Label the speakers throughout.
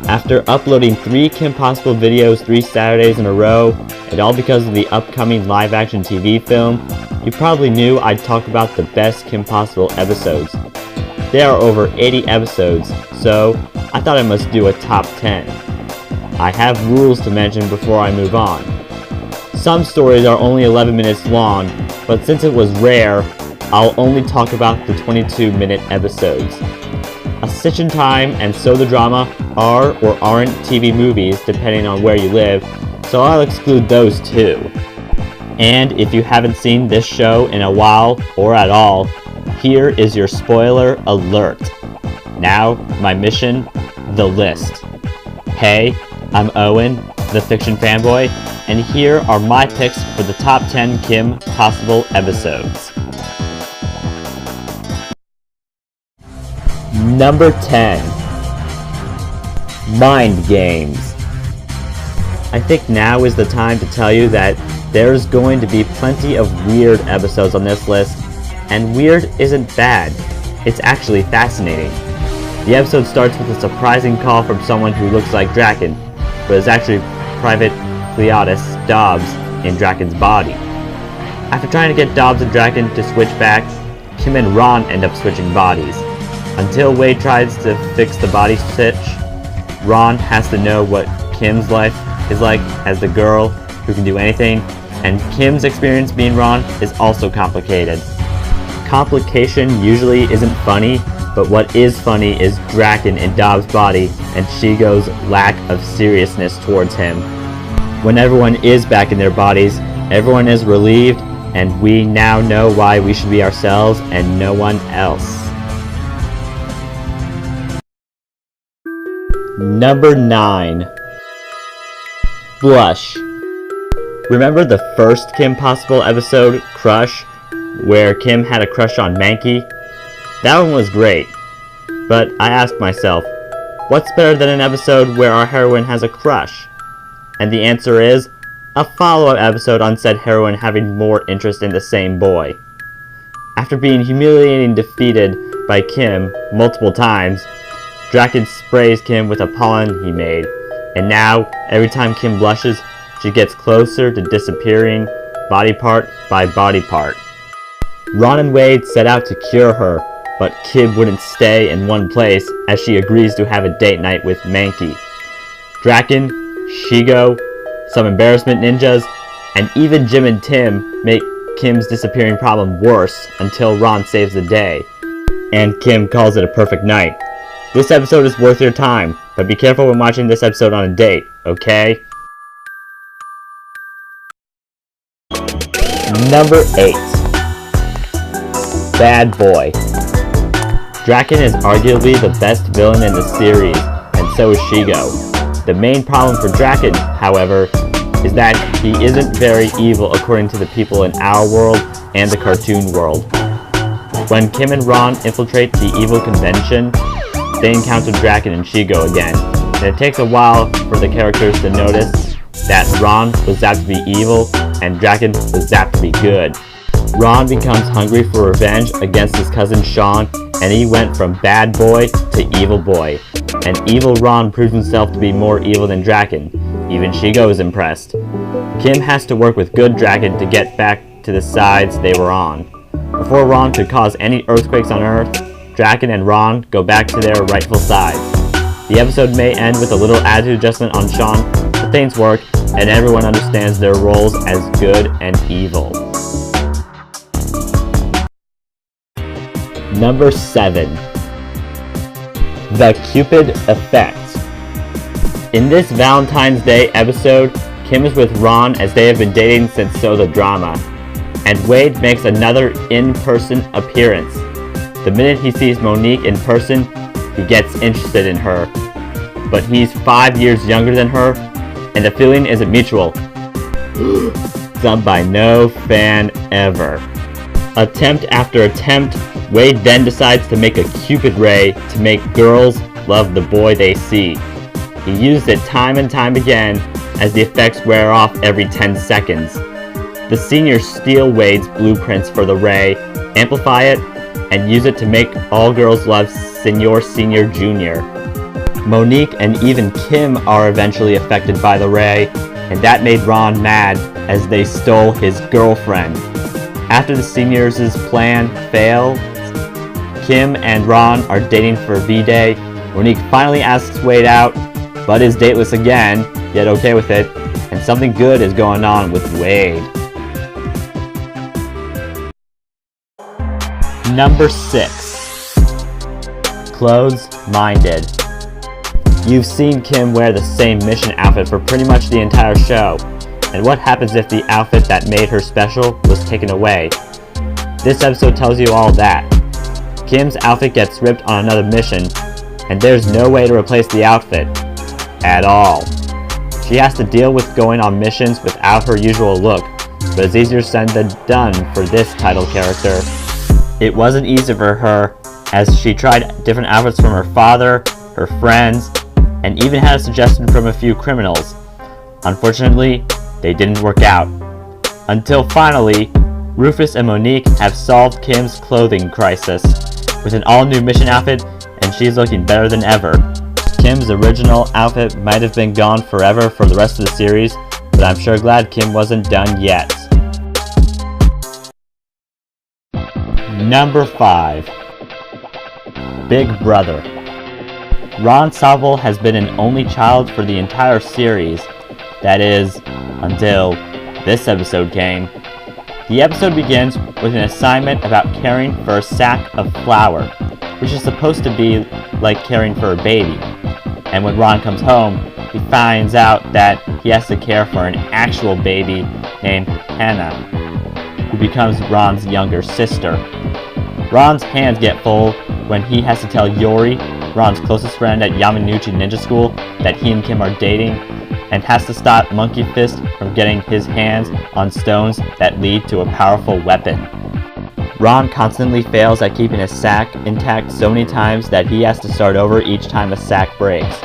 Speaker 1: After uploading 3 Kim Possible videos 3 Saturdays in a row, and all because of the upcoming live-action TV film, you probably knew I'd talk about the best Kim Possible episodes. There are over 80 episodes, so I thought I must do a top 10. I have rules to mention before I move on. Some stories are only 11 minutes long, but since it was rare, I'll only talk about the 22-minute episodes. Ascension Time and So the Drama are or aren't TV movies depending on where you live, so I'll exclude those too. And if you haven't seen this show in a while or at all, here is your spoiler alert. Now, my mission, the list. Hey, I'm Owen, the fiction fanboy, and here are my picks for the top 10 Kim Possible episodes. Number 10. Mind Games. I think now is the time to tell you that there's going to be plenty of weird episodes on this list, and weird isn't bad, it's actually fascinating. The episode starts with a surprising call from someone who looks like Draken, but is actually Private Cleotis Dobbs in Draken's body. After trying to get Dobbs and Draken to switch back, Kim and Ron end up switching bodies. Until Wade tries to fix the body switch, Ron has to know what Kim's life is like as the girl who can do anything, and Kim's experience being Ron is also complicated. Complication usually isn't funny, but what is funny is Draken in Dobbs' body and Shigo's lack of seriousness towards him. When everyone is back in their bodies, everyone is relieved, and we now know why we should be ourselves and no one else. Number 9. Blush. Remember the first Kim Possible episode, Crush, where Kim had a crush on Mankey? That one was great, but I asked myself, what's better than an episode where our heroine has a crush? And the answer is, a follow-up episode on said heroine having more interest in the same boy. After being humiliatingly defeated by Kim multiple times, Draken sprays Kim with a pollen he made, and now, every time Kim blushes, she gets closer to disappearing, body part by body part. Ron and Wade set out to cure her, but Kim wouldn't stay in one place as she agrees to have a date night with Mankey. Draken, Shigo, some embarrassment ninjas, and even Jim and Tim make Kim's disappearing problem worse until Ron saves the day, and Kim calls it a perfect night. This episode is worth your time, but be careful when watching this episode on a date, okay? Number 8. Bad Boy. Draken is arguably the best villain in the series, and so is Shigo. The main problem for Draken, however, is that he isn't very evil according to the people in our world and the cartoon world. When Kim and Ron infiltrate the evil convention, they encounter Draken and Shigo again, and it takes a while for the characters to notice that Ron was zapped to be evil and Draken was zapped to be good. Ron becomes hungry for revenge against his cousin Sean, and he went from bad boy to evil boy. And evil Ron proves himself to be more evil than Draken. Even Shigo is impressed. Kim has to work with good Draken to get back to the sides they were on. Before Ron could cause any earthquakes on Earth, Draken and Ron go back to their rightful sides. The episode may end with a little attitude adjustment on Sean, but things work, and everyone understands their roles as good and evil. Number 7. The Cupid Effect. In this Valentine's Day episode, Kim is with Ron as they have been dating since So the Drama, and Wade makes another in-person appearance. The minute he sees Monique in person, he gets interested in her. But he's 5 years younger than her, and the feeling isn't mutual. Done by no fan ever. Attempt after attempt, Wade then decides to make a Cupid ray to make girls love the boy they see. He used it time and time again as the effects wear off every 10 seconds. The seniors steal Wade's blueprints for the ray, amplify it, and use it to make all girls love Senor Senior Jr. Monique and even Kim are eventually affected by the ray, and that made Ron mad as they stole his girlfriend. After the seniors' plan fails, Kim and Ron are dating for V-Day. Monique finally asks Wade out, but is dateless again, yet okay with it, and something good is going on with Wade. Number 6. Closed-minded. You've seen Kim wear the same mission outfit for pretty much the entire show, and what happens if the outfit that made her special was taken away? This episode tells you all that. Kim's outfit gets ripped on another mission, and there's no way to replace the outfit. At all. She has to deal with going on missions without her usual look, but it's easier said than done for this title character. It wasn't easy for her, as she tried different outfits from her father, her friends, and even had a suggestion from a few criminals. Unfortunately, they didn't work out. Until finally, Rufus and Monique have solved Kim's clothing crisis with an all-new mission outfit, and she's looking better than ever. Kim's original outfit might have been gone forever for the rest of the series, but I'm sure glad Kim wasn't done yet. Number 5. Big Brother. Ron Sobel has been an only child for the entire series. That is, until this episode came. The episode begins with an assignment about caring for a sack of flour, which is supposed to be like caring for a baby. And when Ron comes home, he finds out that he has to care for an actual baby named Hannah, who becomes Ron's younger sister. Ron's hands get full when he has to tell Yori, Ron's closest friend at Yamanouchi Ninja School, that he and Kim are dating, and has to stop Monkey Fist from getting his hands on stones that lead to a powerful weapon. Ron constantly fails at keeping his sack intact so many times that he has to start over each time a sack breaks.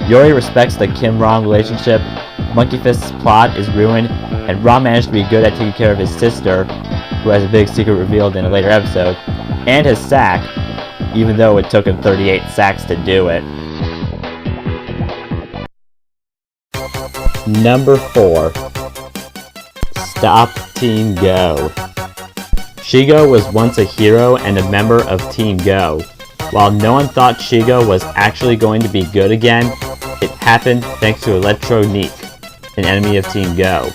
Speaker 1: Yori respects the Kim-Ron relationship, Monkey Fist's plot is ruined, and Ron managed to be good at taking care of his sister, who has a big secret revealed in a later episode, and his sack, even though it took him 38 sacks to do it. Number 4. Stop Team Go. Shigo was once a hero and a member of Team Go. While no one thought Shigo was actually going to be good again, it happened thanks to Electronique, an enemy of Team Go.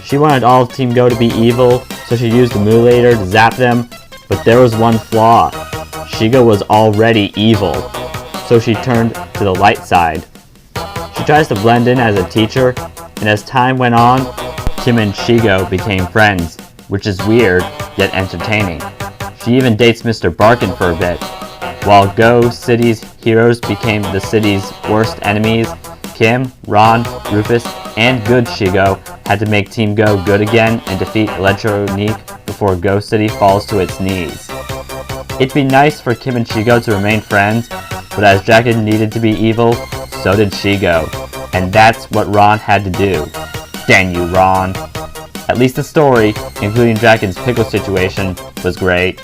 Speaker 1: She wanted all of Team Go to be evil, so she used the Mutilator to zap them, but there was one flaw. Shigo was already evil, so she turned to the light side. She tries to blend in as a teacher, and as time went on, Kim and Shigo became friends, which is weird, yet entertaining. She even dates Mr. Barkin for a bit. While Go City's heroes became the city's worst enemies, Kim, Ron, Rufus, and good Shigo had to make Team Go good again and defeat Electronique before Go City falls to its knees. It'd be nice for Kim and Shigo to remain friends, but as Draken needed to be evil, so did Shigo, and that's what Ron had to do. Dang you, Ron. At least the story, including Draken's pickle situation, was great.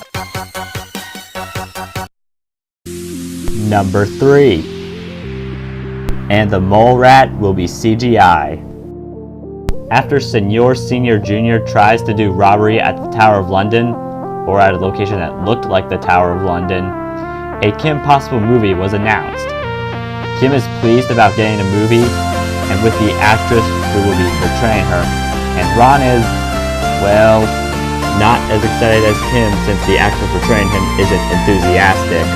Speaker 1: Number 3. And the mole rat will be CGI. After Senor Senior Jr. tries to do robbery at the Tower of London, or at a location that looked like the Tower of London, a Kim Possible movie was announced. Kim is pleased about getting a movie, and with the actress who will be portraying her, and Ron is, well, not as excited as Kim since the actor portraying him isn't enthusiastic.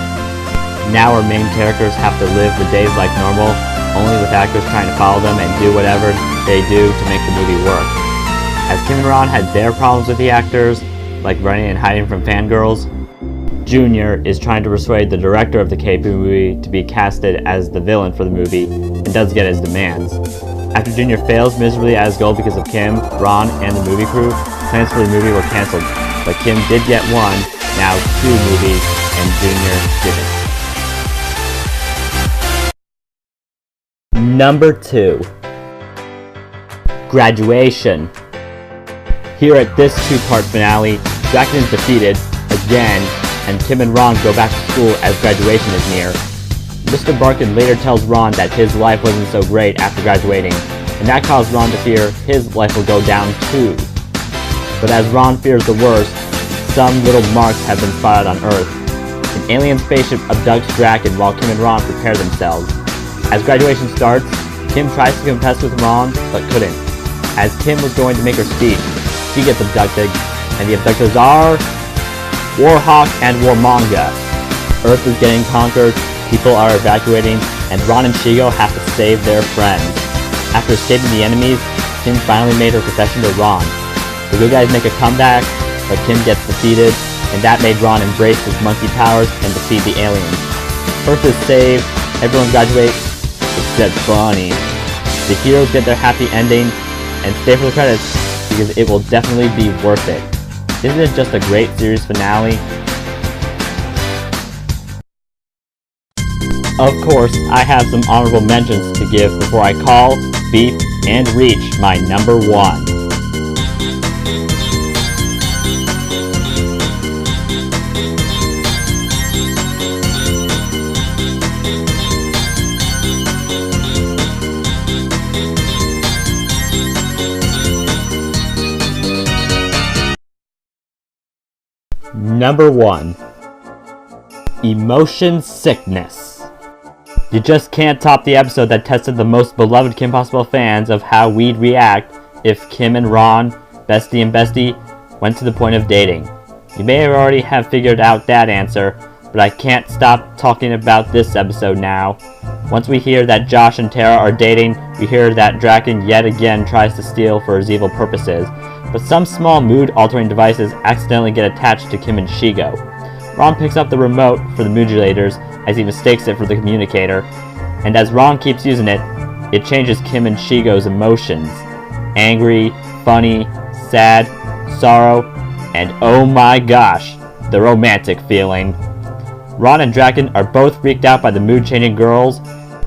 Speaker 1: Now our main characters have to live the days like normal, only with actors trying to follow them and do whatever they do to make the movie work. As Kim and Ron had their problems with the actors, like running and hiding from fangirls, Junior is trying to persuade the director of the K-pop movie to be casted as the villain for the movie, and does get his demands. After Junior fails miserably at his goal because of Kim, Ron, and the movie crew, plans for the movie were cancelled, but Kim did get one, now 2 movies, and Junior didn't. Number 2. Graduation. Here at this 2-part finale, Draken is defeated, again, and Kim and Ron go back to school as graduation is near. Mr. Barkin later tells Ron that his life wasn't so great after graduating, and that caused Ron to fear his life will go down too. But as Ron fears the worst, some little marks have been spotted on Earth. An alien spaceship abducts Draken while Kim and Ron prepare themselves. As graduation starts, Kim tries to confess with Ron, but couldn't. As Kim was going to make her speech, she gets abducted, and the abductors are Warhawk and Warmanga. Earth is getting conquered, people are evacuating, and Ron and Shigo have to save their friends. After escaping the enemies, Kim finally made her confession to Ron. The good guys make a comeback, but Kim gets defeated, and that made Ron embrace his monkey powers and defeat the aliens. Earth is saved, everyone graduates, except Bonnie. The heroes get their happy ending, and stay for the credits, because it will definitely be worth it. Isn't it just a great series finale? Of course, I have some honorable mentions to give before I call, beat, and reach my number 1. Number 1. Emotion Sickness. You just can't top the episode that tested the most beloved Kim Possible fans of how we'd react if Kim and Ron, bestie and bestie, went to the point of dating. You may already have figured out that answer, but I can't stop talking about this episode now. Once we hear that Josh and Tara are dating, we hear that Draken yet again tries to steal for his evil purposes, but some small mood-altering devices accidentally get attached to Kim and Shigo. Ron picks up the remote for the modulators as he mistakes it for the communicator, and as Ron keeps using it, it changes Kim and Shigo's emotions. Angry, funny, sad, sorrow, and oh my gosh, the romantic feeling. Ron and Draken are both freaked out by the mood-changing girls,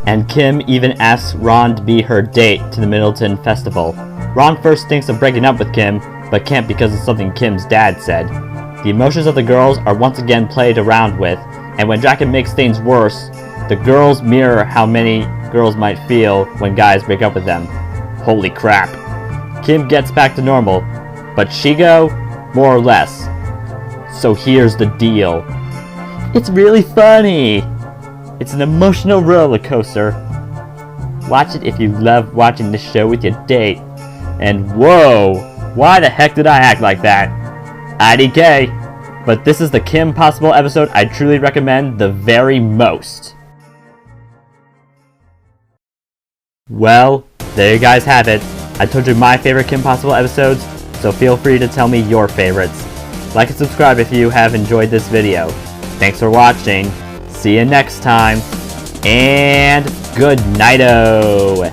Speaker 1: and Kim even asks Ron to be her date to the Middleton Festival. Ron first thinks of breaking up with Kim, but can't because of something Kim's dad said. The emotions of the girls are once again played around with, and when Draken makes things worse, the girls mirror how many girls might feel when guys break up with them. Holy crap. Kim gets back to normal, but Shigo, more or less. So here's the deal. It's really funny! It's an emotional roller coaster. Watch it if you love watching this show with your date. And whoa, why the heck did I act like that? IDK, but this is the Kim Possible episode I truly recommend the very most. Well, there you guys have it. I told you my favorite Kim Possible episodes, so feel free to tell me your favorites. Like and subscribe if you have enjoyed this video. Thanks for watching, see you next time, and good night-o!